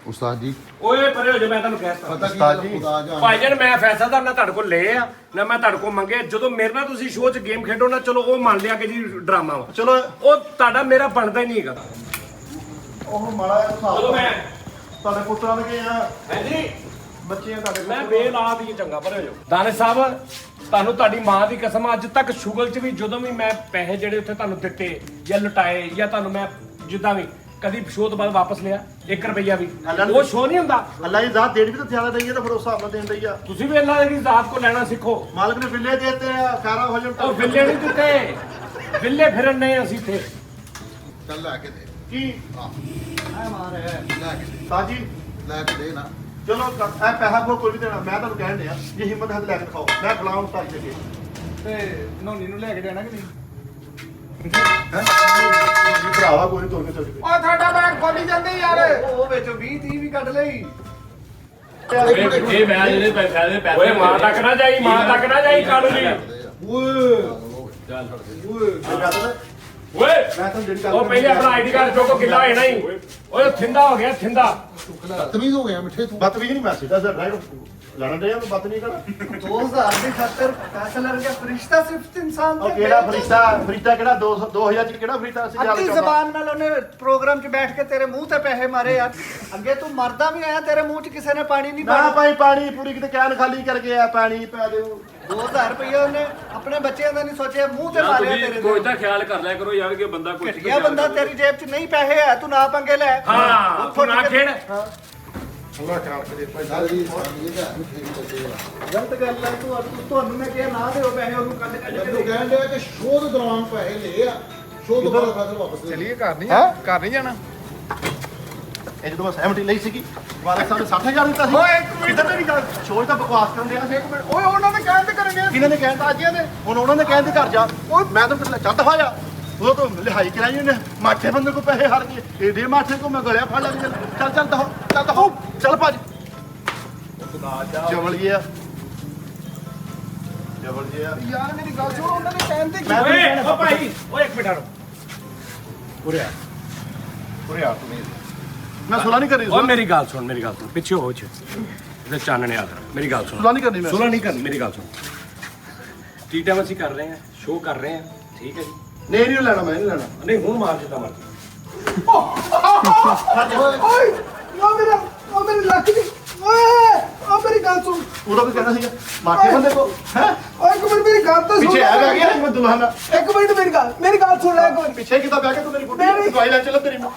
ਉਸਤਾਦ ਜੀ ਓਏ ਪਰੇ ਹੋ ਜਾ, ਮੈਂ ਤੁਹਾਨੂੰ ਕਹਿਤਾ ਪਤਾ ਕੀ ਉਸਤਾਦ ਜੀ, ਖੁਦਾ ਜਾਣੇ। ਭਾਈਜਾਨ ਮੈਂ ਫੈਸਲਾ ਤਾਂ ਨਾ ਤੁਹਾਡੇ ਕੋਲ ਲਏ ਆ ਨਾ ਮੈਂ ਤੁਹਾਡੇ ਕੋਲ ਮੰਗੇ। ਜਦੋਂ ਮੇਰੇ ਨਾਲ ਤੁਸੀਂ ਸ਼ੋਅ 'ਚ ਗੇਮ ਖੇਡੋ ਨਾ, ਚਲੋ ਉਹ ਮੰਨ ਲਿਆ ਕਿ ਜੀ ਡਰਾਮਾ ਵਾ, ਚਲੋ ਉਹ ਤੁਹਾਡਾ ਮੇਰਾ ਬਣਦਾ ਹੀ ਨਹੀਂ ਹੈਗਾ। ਉਹ ਮਾੜਾ ਜਿਹਾ ਹਿਸਾਬ ਚਲੋ ਮੈਂ ਤੁਹਾਡੇ ਪੁੱਤਰਾਂ ਦੇ ਆ ਹਾਂਜੀ ਬੱਚੇ ਆ ਤੁਹਾਡੇ ਮੈਂ ਬੇਲਾਦ ਹੀ ਚੰਗਾ ਪਰੇ ਹੋ ਜਾ। ਦਾਨਿਸ਼ ਸਾਹਿਬ ਤੁਹਾਨੂੰ ਤੁਹਾਡੀ ਮਾਂ ਦੀ ਕਸਮ, ਅੱਜ ਤੱਕ ਸ਼ੁਗਲ 'ਚ ਵੀ ਜਦੋਂ ਵੀ ਮੈਂ ਪੈਸੇ ਜਿਹੜੇ ਉੱਥੇ ਤੁਹਾਨੂੰ ਦਿੱਤੇ ਜਾਂ ਲੁਟਾਏ ਜਾਂ ਤੁਹਾਨੂੰ ਮੈਂ ਜਿੱਦਾਂ ਵੀ ਕਦੀ ਸ਼ੋਅ ਤੋਂ ਬਾਅਦ ਵਾਪਸ ਲਿਆ 1 ਰੁਪਈਆ ਵੀ, ਉਹ ਸ਼ੋਅ ਨਹੀਂ ਹੁੰਦਾ। ਅੱਲਾ ਦੀ ਜ਼ਾਤ ਦੇਣ ਵੀ ਤਾਂ ਜ਼ਿਆਦਾ ਦਈ ਹੈ ਤਾਂ ਫਿਰ ਉਸ ਹਿਸਾਬ ਨਾਲ ਦੇਣ ਦਈ ਆ। ਤੁਸੀਂ ਵੀ ਅੱਲਾ ਦੀ ਜ਼ਾਤ ਕੋ ਲੈਣਾ ਸਿੱਖੋ। ਮਾਲਕ ਨੇ ਬਿੱਲੇ ਦੇਤੇ ਆ ਖੈਰਾ ਹੋ ਜਾਣ ਉਹ ਬਿੱਲੇ ਨਹੀਂ ਦਿੱਤੇ, ਬਿੱਲੇ ਫਿਰਨ ਨਹੀਂ ਅਸੀਂ ਇੱਥੇ। ਚੱਲ ਲੈ ਕੇ ਦੇ ਕੀ ਆ ਮਾਰ ਹੈ ਲੈ ਕੇ ਦੇ, ਸਾਜੀ ਲੈ ਕੇ ਦੇ ਨਾ। ਚਲੋ ਇਹ ਪੈਸਾ ਕੋਈ ਨਹੀਂ ਦੇਣਾ, ਮੈਂ ਤੁਹਾਨੂੰ ਕਹਿਣ ਡਿਆ ਜੇ ਹਿੰਮਤ ਹੈ ਤਾਂ ਲੈ ਕੇ ਦਿਖਾਓ, ਮੈਂ ਖਿਲਾਉਂ ਤਾਂ ਦੇ ਤੇ ਨੋਨੀ ਨੂੰ ਲੈ ਕੇ ਜਾਣਾ ਕਿ ਨਹੀਂ? ਭਰਾਵਾ ਕੋਈ ਨਹੀਂ ਤੁਰ ਕੇ ਚੱਲ ਗਏ। ਉਹ ਤੁਹਾਡਾ ਬੈਗ ਖੋਲੀ ਜਾਂਦੇ ਯਾਰ। ਉਹ ਵਿੱਚੋਂ 20 30 ਵੀ ਕੱਢ ਲਈ। ਇਹ ਮੈਂ ਜਿਹੜੇ ਪੈਸੇ ਦੇ ਪੈਸੇ ਓਏ ਮਾਂ ਤੱਕ ਨਾ ਜਾਈ, ਮਾਂ ਤੱਕ ਨਾ ਜਾਈ ਕਾਨੂੰਨੀ। ਓਏ ਮੈਂ ਤੁਹਾਨੂੰ ਜਿਹੜੀ ਗੱਲ ਉਹ ਪਹਿਲੇ ਆਪਣਾ ਆਈਡੀ ਕਾਰਡ ਚੋਕੋ ਕਿੱਲਾ ਹੋਣਾ ਹੀ। ਓਏ ਥਿੰਦਾ ਹੋ ਗਿਆ ਥਿੰਦਾ। ਬਦਤਮੀਜ਼ ਹੋ ਗਿਆ ਮਿੱਠੇ ਤੂੰ। ਬਦਤਮੀਜ਼ ਨਹੀਂ, ਮੈਂ ਸਿੱਧਾ ਸਿਰ ਲੜਨ ਡਿਆ ਮੈਂ ਬਦਤਮੀਜ਼ ਕਰਾਂ। 2000 ਦੀ ਖਾਤਰ ਪੈਸਾ ਲੜ ਗਿਆ। ਫਰਿਸ਼ਤਾ ਸਿਰਫ ਇਨਸਾਨ ਉਹ ਕਿਹੜਾ ਫਰਿਸ਼ਤਾ ਕਿਹੜਾ 2000 ਚ ਕਿਹੜਾ ਫਰਿਸ਼ਤਾ ਸੀ ਅੱਧੀ ਜ਼ਬਾਨ ਨਾਲ ਉਹਨੇ ਪ੍ਰੋਗਰਾਮ 'ਚ ਬੈਠ ਕੇ ਤੇਰੇ ਮੂੰਹ ਤੇ ਪੈਸੇ ਮਾਰੇ ਯਾਰ। ਅੱਗੇ ਤੂੰ ਮਰਦਾ ਵੀ ਆਇਆ, ਤੇਰੇ ਮੂੰਹ 'ਚ ਕਿਸੇ ਨੇ ਪਾਣੀ ਨਹੀਂ ਨਾ ਪਾਇਆ। ਭਾਈ ਪਾਣੀ ਪੂਰੀ ਕਿਤੇ ਕੈਨ ਖਾਲੀ ਕਰ ਗਿਆ, ਪਾਣੀ ਪੈ ਦਿਓ। 2000 ਰੁਪਏ ਉਹਨੇ ਆਪਣੇ ਬੱਚਿਆਂ ਦਾ ਨਹੀਂ ਸੋਚਿਆ, ਮੂੰਹ ਤੇ ਮਾਰਿਆ ਤੇਰੇ ਕੋਈ ਦੇ। ਤਾਂ ਖਿਆਲ ਕਰ ਲਿਆ ਕਰੋ ਯਾਰ ਕਿ ਬੰਦਾ ਕੋਈ ਘਟਿਆ ਬੰਦਾ, ਤੇਰੀ ਜੇਬ 'ਚ ਨਹੀਂ ਪੈਸੇ ਹੈ, ਤੂੰ ਨਾ ਪੰਗੇ ਲੈ। ਹਾਂ ਤੂੰ ਨਾ ਖੇਡ। ਥੋੜਾ ਖਿਆਲ ਕਰੇ ਭਾਈ। ਸਾਰੀ ਇਹ ਤਾਂ ਮਿੱਠੇ ਦੀ ਬੱਚੇ ਆ। ਗਲਤ ਗੱਲ ਹੈ। ਤੁਹਾਨੂੰ ਮੈਂ ਕਿਹਾ ਨਾ ਦਿਓ ਪੈਸੇ, ਉਹਨੂੰ ਕੱਢ ਕੱਢ ਕੇ ਮੈਨੂੰ ਦੇ। ਕਹਿਣ ਡਿਆ ਕਿ ਸ਼ੋਅ ਦੇ ਦੌਰਾਨ ਪੈਸੇ ਲਏ ਆ, ਸ਼ੋਅ ਤੋਂ ਬਾਅਦ ਪੈਸੇ ਵਾਪਸ ਦੇ। ਚਲਿਏ ਘਰ ਨਹੀਂ ਹੈਂ? ਘਰ ਨਹੀਂ ਜਾਣਾ। ਇਹ ਜਦੋਂ ਮੈਂ ਸਹਿਮਤੀ ਲਈ ਸੀਗੀ ਵਾਲਦ ਸਾਹਿਬ ਨੇ 60000 ਦਿੱਤਾ ਸੀ। ਓਏ ਇੱਕ ਮਿੰਟ। ਕਿੱਧਰ ਮੇਰੀ ਗੱਲ ਸ਼ੋਰ ਤਾਂ ਬਕਵਾਸ ਕਰਨ ਡਿਆ ਸੀ। ਇੱਕ ਮਿੰਟ। ਓਏ ਉਹਨਾਂ ਨੇ ਕਹਿਣ ਤੇ ਕਰਨੇ। ਕਿਹਨਾਂ ਨੇ ਕਹਿਣ ਤਾਂ ਆਜੀਆਂ ਨੇ, ਹੁਣ ਉਹਨਾਂ ਨੇ ਕਹਿਣ ਤੇ ਘਰ ਜਾ। ਓਏ ਮੈਂ ਤਾਂ ਕਿਤੇ ਚੱਲ ਦਫਾ ਜਾ। ਉਹ ਤਾਂ ਲਿਹਾਈ ਕਰਾਈ ਉਹਨੇ, ਮਾਠੇ ਬੰਦੇ ਕੋ ਪੈਸੇ ਹਰ ਗਏ, ਇਹਦੇ ਮਾਠੇ ਕੋ ਮੈਂ ਗਲਿਆ ਫੜ ਲਿਆ। ਚੱਲ ਦਫਾ ਚੱਲ ਭੱਜ। ਜਵਲ ਗਿਆ ਯਾਰ ਮੇਰੀ ਗੱਲ ਸੁਣੋ, ਉਹਨਾਂ ਨੇ ਕਹਿਣ ਤੇ ਮੈਂ- ਓਏ ਓ ਭਾਈ ਓਏ ਇੱਕ ਮਿੰਟ ਹਟੋ। ਉਰੇ ਆ ਤੂੰ ਮੈਂ ਸੁਲਾ ਨਹੀਂ ਕਰੀ। ਓ ਮੇਰੀ ਗੱਲ ਸੁਣ, ਮੇਰੀ ਗੱਲ ਸੁਣ, ਪਿੱਛੇ ਹੋ ਚ ਇਹਦੇ ਚਾਨਣੇ ਆ ਕਰ। ਮੇਰੀ ਗੱਲ ਸੁਣ, ਸੁਲਾ ਨਹੀਂ ਕਰਨੀ ਮੈਂ। ਸੁਲਾ ਨਹੀਂ ਕਰਨੀ, ਮੇਰੀ ਗੱਲ ਸੁਣ। ਟੀ ਟਾਈਮ ਅਸੀਂ ਕਰ ਰਹੇ ਹਾਂ, ਸ਼ੋਅ ਕਰ ਰਹੇ ਹਾਂ, ਠੀਕ ਹੈ ਜੀ। ਨਹੀਂ ਲੈਣਾ, ਮੈਂ ਨਹੀਂ ਲੈਣਾ। ਨਹੀਂ ਹੁਣ ਮਾਰ ਜਿੱਦਾਂ ਮਰਜ਼ੀ। ਓਏ ਉਹ ਮੇਰੀ ਲੱਕ ਦੀ। ਓਏ ਉਹ ਮੇਰੀ ਗੱਲ ਸੁਣ। ਉਹਦਾ ਕੀ ਕਹਿਣਾ ਸੀਗਾ ਮਾਠੇ ਬੰਦੇ ਕੋ ਹੈ। ਓਏ ਇੱਕ ਮਿੰਟ ਮੇਰੀ ਗੱਲ ਤਾਂ ਸੁਣ। ਪਿੱਛੇ ਆ ਗਿਆ ਮੈਂ ਦੁਲਹਨ ਇੱਕ ਮਿੰਟ ਮੇਰੀ ਗੱਲ ਸੁਣ ਲੈ ਇੱਕ ਮਿੰਟ। ਪਿੱਛੇ ਕਿੱਦਾਂ ਬਹਿ ਕੇ ਤੂੰ ਮੇਰੀ ਕੁੜੀ ਨੂੰ ਦਵਾਈ ਲੈ ਚੱਲ ਤੇਰੀ ਨੂੰ।